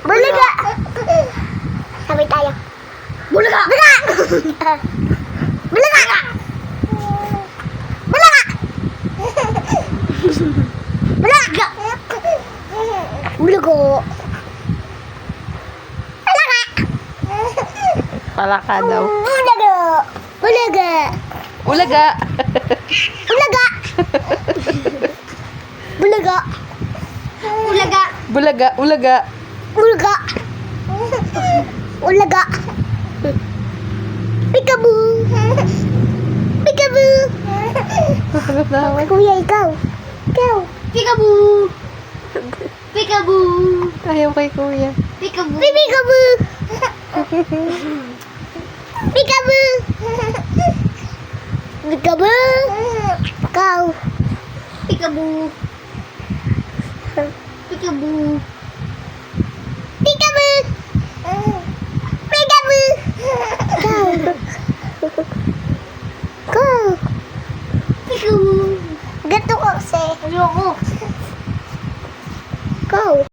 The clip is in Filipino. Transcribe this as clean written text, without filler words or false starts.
Bulaga. Sabay tayo. Bulaga. Bulaga. Bulaga. Bulaga. Bulaga. Bulaga. Palaka daw. Bulaga. Bulaga. Ulaga. Bulaga. Bulaga. Bulaga. Bulaga. Ulaga. Bulaga. Bulaga. Peekaboo. Peekaboo. Kuya, ikaw. Ikaw. Peekaboo. Peekaboo. Ayaw kay kuya. Peekaboo. Peekaboo. Peekaboo. Peekaboo. Ikaw. Peekaboo. Peekaboo. Peekaboo. Peekaboo. Ikaw. Ikaw. Peekaboo. Gato kasi. Ayoko.